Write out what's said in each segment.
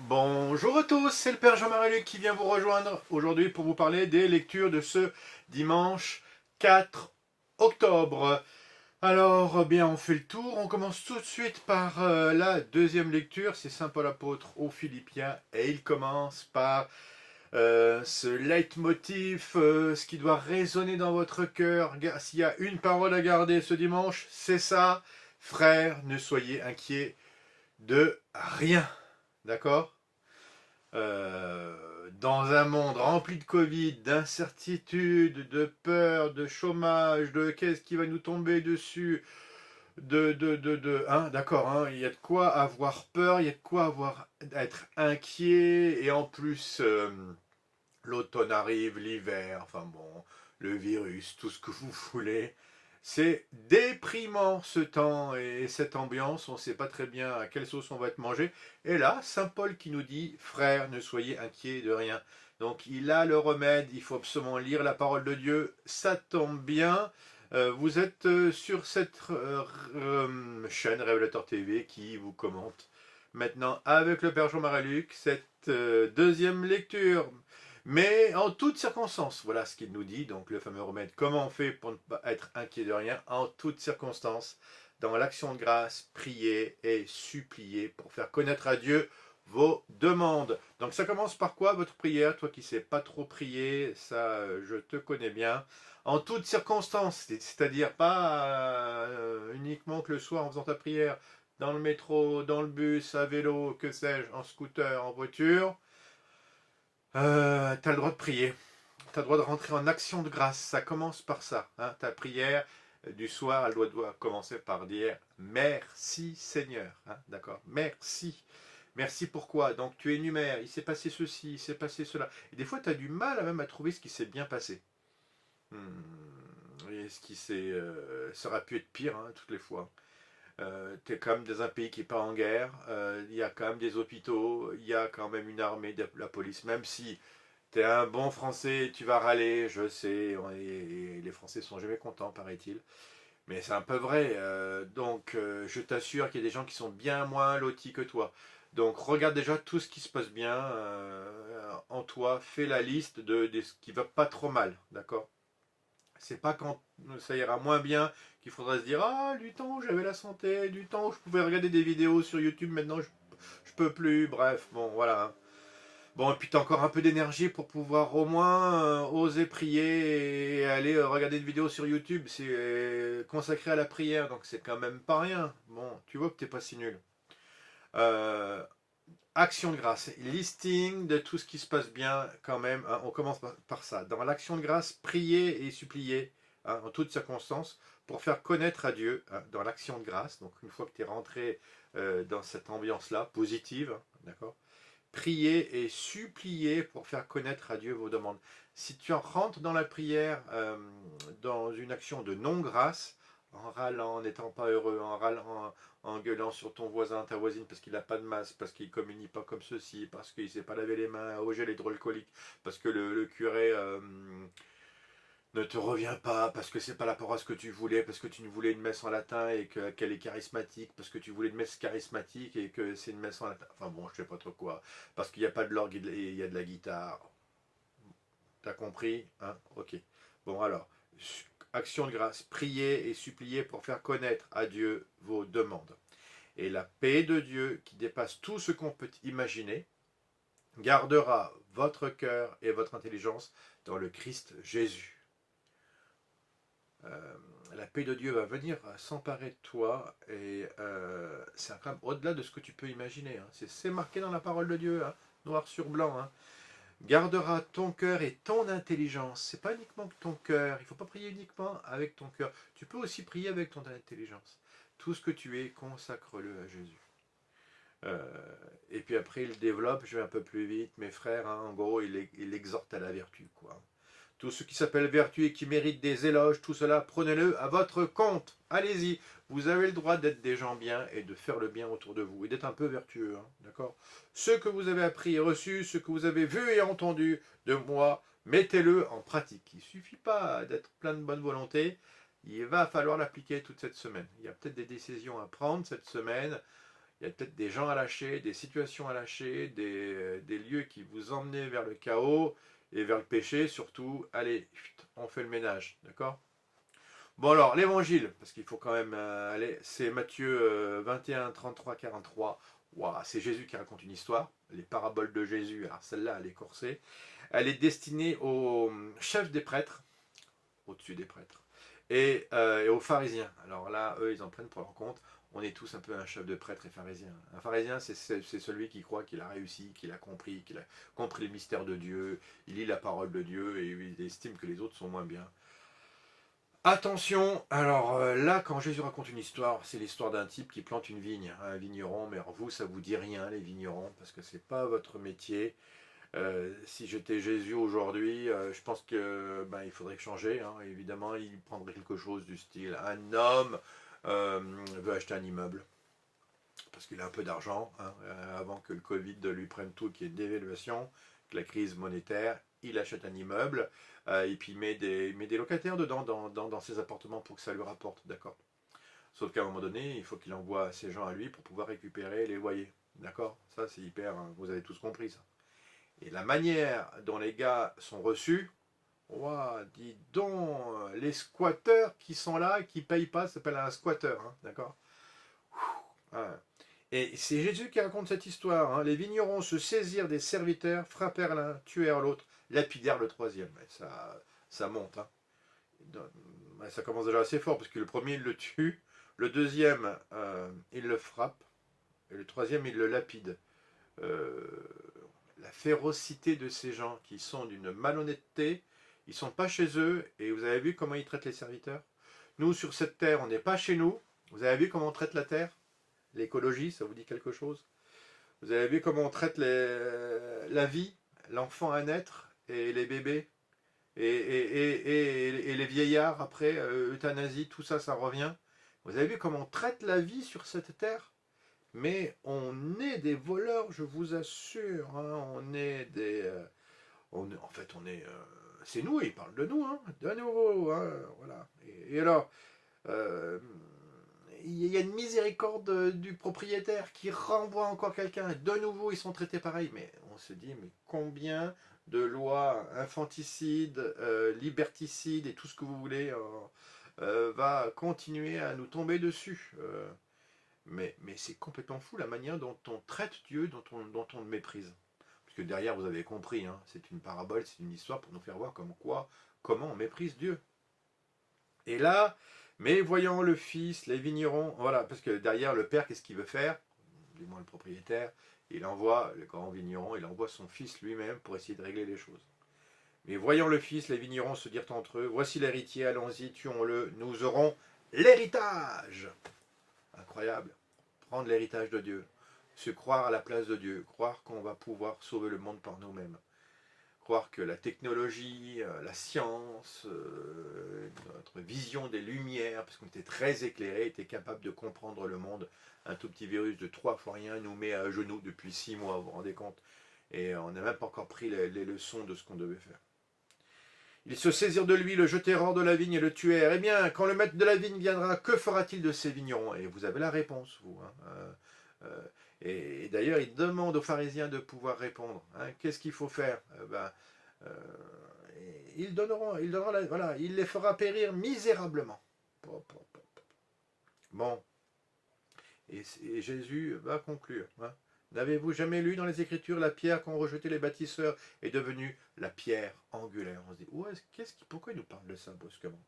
Bonjour à tous, c'est le Père Jean-Marie Luc qui vient vous rejoindre aujourd'hui pour vous parler des lectures de ce dimanche 4 octobre. Alors, bien, on fait le tour. On commence tout de suite par la deuxième lecture. C'est Saint Paul apôtre aux Philippiens et il commence par ce leitmotiv, ce qui doit résonner dans votre cœur. S'il y a une parole à garder ce dimanche, c'est ça. Frères, ne soyez inquiets de rien. D'accord? Dans un monde rempli de Covid, d'incertitude, de peur, de chômage, de qu'est-ce qui va nous tomber dessus, hein, d'accord, hein, il y a de quoi avoir peur, il y a de quoi être inquiet, et en plus, l'automne arrive, l'hiver, enfin bon, le virus, tout ce que vous voulez. C'est déprimant ce temps et cette ambiance, on ne sait pas très bien à quelle sauce on va être mangé. Et là, Saint Paul qui nous dit, frères, ne soyez inquiets de rien. Donc il a le remède, il faut absolument lire la parole de Dieu, ça tombe bien. Vous êtes sur cette chaîne Révélateur TV qui vous commente maintenant avec le Père Jean-Marie Luc cette deuxième lecture. Mais en toutes circonstances, voilà ce qu'il nous dit, donc le fameux remède, comment on fait pour ne pas être inquiet de rien, en toutes circonstances, dans l'action de grâce, priez et suppliez pour faire connaître à Dieu vos demandes. Donc ça commence par quoi votre prière, toi qui ne sais pas trop prier, ça je te connais bien, en toutes circonstances, c'est-à-dire pas uniquement que le soir en faisant ta prière, dans le métro, dans le bus, à vélo, que sais-je, en scooter, en voiture, t'as le droit de prier. T'as le droit de rentrer en action de grâce. Ça commence par ça. Hein. Ta prière du soir, elle doit commencer par dire merci Seigneur. Hein. D'accord. Merci. Merci pourquoi. Donc tu énumères. Il s'est passé ceci, il s'est passé cela. Et des fois, tu as du mal même à trouver ce qui s'est bien passé. Et ce qui ça aurait pu être pire hein, toutes les fois. Tu es quand même dans un pays qui n'est pas en guerre. Il y a quand même des hôpitaux. Il y a quand même une armée de la police. Même si t'es un bon Français, tu vas râler, je sais, et les Français sont jamais contents, paraît-il. Mais c'est un peu vrai. Je t'assure qu'il y a des gens qui sont bien moins lotis que toi. Donc, regarde déjà tout ce qui se passe bien en toi. Fais la liste de ce qui va pas trop mal, d'accord? C'est pas quand ça ira moins bien qu'il faudra se dire ah, du temps où j'avais la santé, du temps où je pouvais regarder des vidéos sur YouTube, maintenant je peux plus. Bref, bon, voilà. Hein. Bon, et puis tu as encore un peu d'énergie pour pouvoir au moins oser prier et aller regarder une vidéo sur YouTube. C'est consacré à la prière, donc c'est quand même pas rien. Bon, tu vois que t'es pas si nul. Euh, Action de grâce, listing de tout ce qui se passe bien quand même. Hein, on commence par ça. Dans l'action de grâce, prier et supplier hein, en toutes circonstances pour faire connaître à Dieu hein, dans l'action de grâce. Donc une fois que tu es rentré dans cette ambiance-là, positive, hein, d'accord, prier et supplier pour faire connaître à Dieu vos demandes. Si tu rentres dans la prière, dans une action de non-grâce, en râlant, en n'étant pas heureux, en râlant, en gueulant sur ton voisin, ta voisine, parce qu'il n'a pas de masque, parce qu'il ne communie pas comme ceci, parce qu'il ne s'est pas lavé les mains au gel hydroalcoolique, parce que le curé ne te revient pas parce que c'est pas rapport à ce que tu voulais, parce que tu voulais une messe en latin et qu'elle est charismatique, parce que tu voulais une messe charismatique et que c'est une messe en latin. Enfin bon, je sais pas trop quoi. Parce qu'il n'y a pas de l'orgue et il y a de la guitare. T'as compris hein. Ok. Bon alors, action de grâce, priez et suppliez pour faire connaître à Dieu vos demandes. Et la paix de Dieu, qui dépasse tout ce qu'on peut imaginer, gardera votre cœur et votre intelligence dans le Christ Jésus. Euh, la paix de Dieu va venir s'emparer de toi et c'est quand même au-delà de ce que tu peux imaginer. Hein. C'est marqué dans la parole de Dieu, hein, noir sur blanc. Hein. Gardera ton cœur et ton intelligence. C'est pas uniquement que ton cœur. Il ne faut pas prier uniquement avec ton cœur. Tu peux aussi prier avec ton intelligence. Tout ce que tu es, consacre-le à Jésus. Et puis après, il développe, je vais un peu plus vite, mes frères, hein, en gros, il exhorte à la vertu. Quoi. Tout ce qui s'appelle vertu et qui mérite des éloges, tout cela, prenez-le à votre compte. Allez-y, vous avez le droit d'être des gens bien et de faire le bien autour de vous et d'être un peu vertueux, hein, d'accord? Ce que vous avez appris et reçu, ce que vous avez vu et entendu de moi, mettez-le en pratique. Il ne suffit pas d'être plein de bonne volonté, il va falloir l'appliquer toute cette semaine. Il y a peut-être des décisions à prendre cette semaine. Il y a peut-être des gens à lâcher, des situations à lâcher, des lieux qui vous emmenaient vers le chaos et vers le péché. Surtout, allez, on fait le ménage, d'accord? Bon alors, l'évangile, parce qu'il faut quand même aller, c'est Matthieu 21, 33, 43. Waouh, c'est Jésus qui raconte une histoire. Les paraboles de Jésus, alors celle-là, elle est corsée. Elle est destinée aux chefs des prêtres, au-dessus des prêtres, et aux pharisiens. Alors là, eux, ils en prennent pour leur compte. On est tous un peu un chef de prêtre et pharisien. Un pharisien, c'est celui qui croit qu'il a réussi, qu'il a compris le mystère de Dieu, il lit la parole de Dieu et il estime que les autres sont moins bien. Attention, alors là, quand Jésus raconte une histoire, c'est l'histoire d'un type qui plante une vigne, un vigneron, mais alors vous, ça vous dit rien, les vignerons, parce que c'est pas votre métier. Si j'étais Jésus aujourd'hui, je pense que il faudrait changer, hein. Évidemment, il prendrait quelque chose du style un homme veut acheter un immeuble parce qu'il a un peu d'argent, hein, avant que le Covid lui prenne tout, qu'il y ait une dévaluation, que la crise monétaire, il achète un immeuble et puis il met des locataires dedans dans ses appartements pour que ça lui rapporte, d'accord. Sauf qu'à un moment donné, il faut qu'il envoie ces gens à lui pour pouvoir récupérer les loyers, d'accord. Ça c'est hyper, hein, vous avez tous compris ça. Et la manière dont les gars sont reçus, ouah, dis donc, les squatteurs qui sont là, qui ne payent pas, ça s'appelle un squatteur, hein, d'accord. Ah. Et c'est Jésus qui raconte cette histoire, hein. Les vignerons se saisirent des serviteurs, frappèrent l'un, tuèrent l'autre, lapidèrent le troisième. Et ça monte, hein. Ça commence déjà assez fort, parce que le premier, il le tue, le deuxième, il le frappe, et le troisième, il le lapide. Euh, la férocité de ces gens qui sont d'une malhonnêteté, ils ne sont pas chez eux, et vous avez vu comment ils traitent les serviteurs. Nous, sur cette terre, on n'est pas chez nous. Vous avez vu comment on traite la terre? L'écologie, ça vous dit quelque chose? Vous avez vu comment on traite la vie, l'enfant à naître, et les bébés, et les vieillards après, euthanasie, tout ça, ça revient. Vous avez vu comment on traite la vie sur cette terre? Mais on est des voleurs, je vous assure, hein. On est des... en fait, on est... c'est nous, il parle de nous, hein, de nouveau. Hein, voilà. Et alors, euh, il y a une miséricorde du propriétaire qui renvoie encore quelqu'un. De nouveau, ils sont traités pareil. Mais on se dit, mais combien de lois infanticides, liberticides et tout ce que vous voulez va continuer à nous tomber dessus? Mais c'est complètement fou la manière dont on traite Dieu, dont on le méprise. Parce que derrière, vous avez compris, hein, c'est une parabole, c'est une histoire pour nous faire voir comment on méprise Dieu. Et là, mais voyant le fils, les vignerons, voilà, parce que derrière, le père, qu'est-ce qu'il veut faire? Du moins le propriétaire, il envoie, le grand vigneron, il envoie son fils lui-même pour essayer de régler les choses. Mais voyant le fils, les vignerons se dirent entre eux, voici l'héritier, allons-y, tuons-le, nous aurons l'héritage. Incroyable. Prendre l'héritage de Dieu. Se croire à la place de Dieu. Croire qu'on va pouvoir sauver le monde par nous-mêmes. Croire que la technologie, la science, notre vision des lumières, parce qu'on était très éclairé, était capable de comprendre le monde. Un tout petit virus de 3 fois rien nous met à genoux depuis 6 mois, vous vous rendez compte? Et on n'a même pas encore pris les leçons de ce qu'on devait faire. Ils se saisirent de lui, le jetèrent hors de la vigne et le tuèrent. Eh bien, quand le maître de la vigne viendra, que fera-t-il de ces vignerons? Et vous avez la réponse, vous. Hein. Et d'ailleurs, il demande aux pharisiens de pouvoir répondre. Hein. Qu'est-ce qu'il faut faire? Il voilà, il les fera périr misérablement. Bon, et Jésus va conclure. Hein. N'avez-vous jamais lu dans les Écritures la pierre qu'ont rejeté les bâtisseurs est devenue la pierre angulaire? On se dit, pourquoi il nous parle de ça brusquement?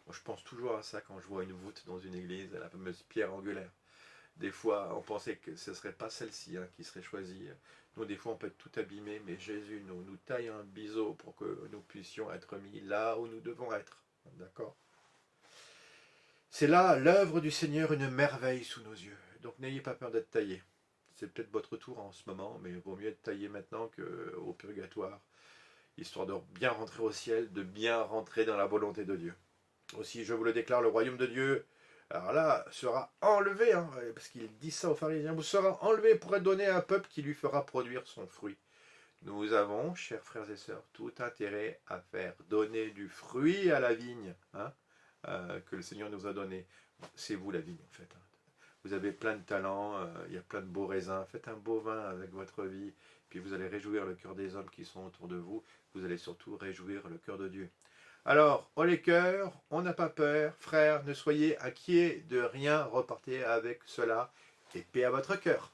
Moi, je pense toujours à ça quand je vois une voûte dans une église, la fameuse pierre angulaire. Des fois, on pensait que ce ne serait pas celle-ci qui serait choisie. Nous, des fois, on peut être tout abîmé, mais Jésus nous taille un biseau pour que nous puissions être mis là où nous devons être. D'accord? C'est là l'œuvre du Seigneur, une merveille sous nos yeux. Donc, n'ayez pas peur d'être taillé. C'est peut-être votre tour en ce moment, mais il vaut mieux être taillé maintenant qu'au purgatoire, histoire de bien rentrer au ciel, de bien rentrer dans la volonté de Dieu. Aussi, je vous le déclare, le royaume de Dieu, alors là, sera enlevé, hein, parce qu'il dit ça aux pharisiens, vous sera enlevé pour être donné à un peuple qui lui fera produire son fruit. Nous avons, chers frères et sœurs, tout intérêt à faire donner du fruit à la vigne, hein, que le Seigneur nous a donné. C'est vous la vigne, en fait. Hein. vous avez plein de talents, il y a plein de beaux raisins. Faites un beau vin avec votre vie, puis vous allez réjouir le cœur des hommes qui sont autour de vous. Vous allez surtout réjouir le cœur de Dieu. Alors, haut les cœurs, on n'a pas peur. Frères, ne soyez inquiets de rien, repartez avec cela, et paix à votre cœur.